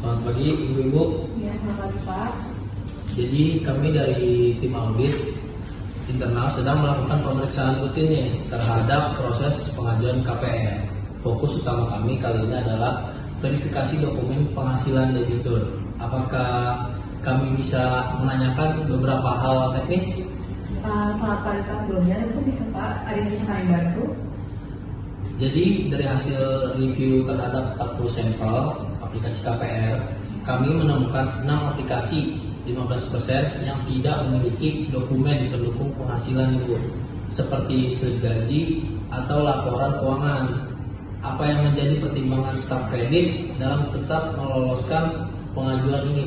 Selamat pagi Ibu-Ibu. Ya, selamat pagi Pak. Jadi kami dari tim audit internal sedang melakukan pemeriksaan rutin nih terhadap proses pengajuan KPR. Fokus utama kami kali ini adalah verifikasi dokumen penghasilan debitur. Apakah kami bisa menanyakan beberapa hal teknis? Selamat pagi Pak, sebelumnya itu bisa Pak, ada yang bisa kami bantu? Jadi dari hasil review terhadap 40 sampel aplikasi KPR, kami menemukan 6 aplikasi 15% yang tidak memiliki dokumen pendukung penghasilan Ibu, seperti slip gaji atau laporan keuangan. Apa yang menjadi pertimbangan staf kredit dalam tetap meloloskan pengajuan ini?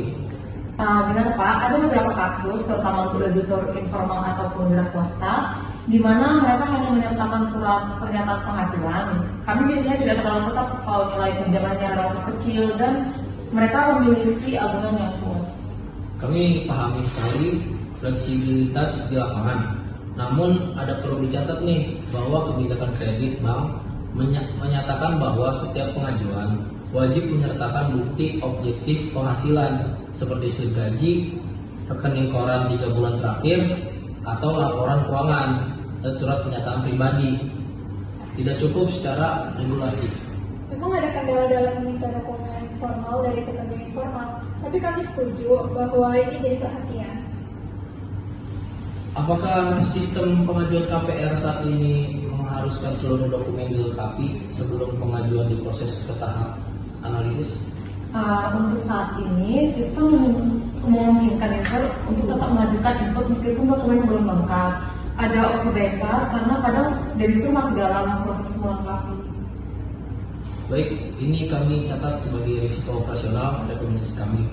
Benar Pak, ada beberapa kasus, terutama untuk debitur informal ataupun wira swasta, di mana mereka hanya menyertakan surat pernyataan penghasilan. Kami biasanya tidak terlalu ketat kalau nilai pinjamannya relatif kecil dan mereka memiliki agunan yang full. Kami pahami sekali fleksibilitas di lapangan. Namun ada perlu dicatat nih bahwa kebijakan kredit bank menyatakan bahwa setiap pengajuan wajib menyertakan bukti objektif penghasilan seperti slip gaji, rekening koran 3 bulan terakhir, atau laporan keuangan dan surat pernyataan pribadi. Tidak cukup secara regulasi. Memang ada kendala dalam meminta dokumen formal dari pekerja informal, tapi kami setuju bahwa ini jadi perhatian. Apakah sistem pengajuan KPR saat ini mengharuskan seluruh dokumen dilengkapi sebelum pengajuan diproses ke tahap analisis? Untuk saat ini, sistem memungkinkan user untuk tetap melanjutkan input meskipun dokumen belum lengkap. Ada opsi bypass karena kadang debitur masih dalam proses melengkapi. Baik, ini kami catat sebagai risiko operasional rekomendasi kami.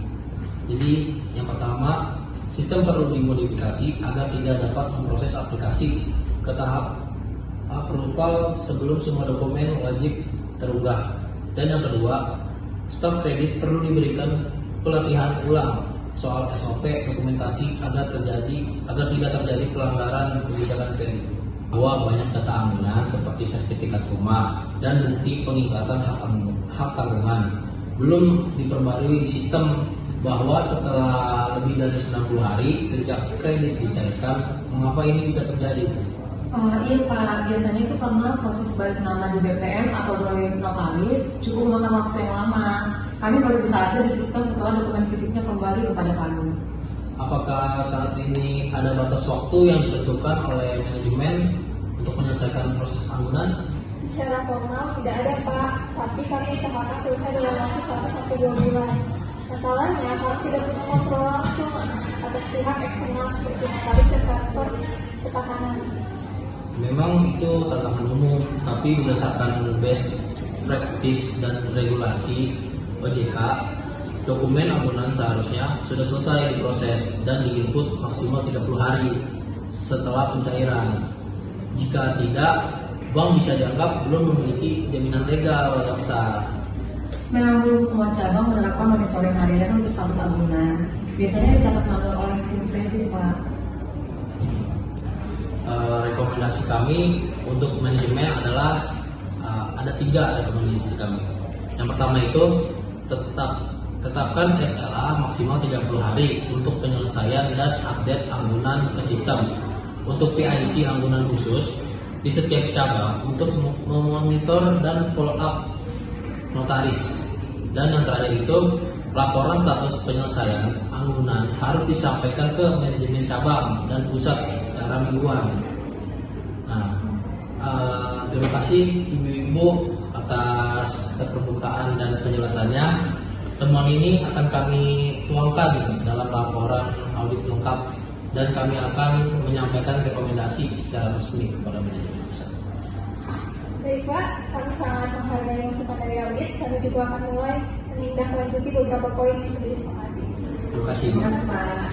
Jadi yang pertama, sistem perlu dimodifikasi agar tidak dapat memproses aplikasi ke tahap approval sebelum semua dokumen wajib terunggah. Dan yang kedua, staf kredit perlu diberikan pelatihan ulang soal SOP dokumentasi agar tidak terjadi pelanggaran kebijakan kredit. Bahwa banyak data anggaran seperti sertifikat rumah dan bukti pengikatan hak tanggungan belum diperbarui sistem, bahwa setelah lebih dari 90 hari sejak kredit dicairkan, mengapa ini bisa terjadi? Iya Pak, biasanya itu karena proses balik nama di BPM atau melalui notaris cukup memakan waktu yang lama. Kami baru bisa ada di sistem setelah dokumen fisiknya kembali kepada kami. Apakah saat ini ada batas waktu yang ditentukan oleh manajemen untuk menyelesaikan proses anggunan? Secara formal tidak ada Pak, tapi kami usahakan selesai dalam waktu 1-2 bulan. Masalahnya, kami tidak punya kontrol langsung atas pihak eksternal seperti notaris dan kantor ketahanan. Memang itu tantangan umum, tapi berdasarkan best practice dan regulasi OJK, dokumen anggunan seharusnya sudah selesai diproses dan diinput maksimal 30 hari setelah pencairan. Jika tidak, bank bisa dianggap belum memiliki jaminan legal yang sah. Memang belum semua cabang menerapkan monitoring harian untuk status agunan. Biasanya dicatat manual oleh tim kredit Pak. Rekomendasi kami untuk manajemen adalah ada 3 rekomendasi kami. Yang pertama itu tetapkan SLA maksimal 30 hari untuk penyelesaian dan update anggunan ke sistem. Untuk PIC anggunan khusus di setiap cabang untuk memonitor dan follow up notaris. Dan yang terakhir itu laporan status penyelesaian anggunan harus disampaikan ke manajemen cabang dan pusat secara mingguan. Terima kasih Ibu-Ibu atas keterbukaan dan penjelasannya. Temuan ini akan kami tuangkan dalam laporan audit lengkap dan kami akan menyampaikan rekomendasi secara resmi kepada manajemen pusat. Baik Pak, kami sangat menghargai masukan dari audit. Kami juga akan mulai menindaklanjuti beberapa poin yang sudah disepakati. Terima kasih. Terima kasih Pak.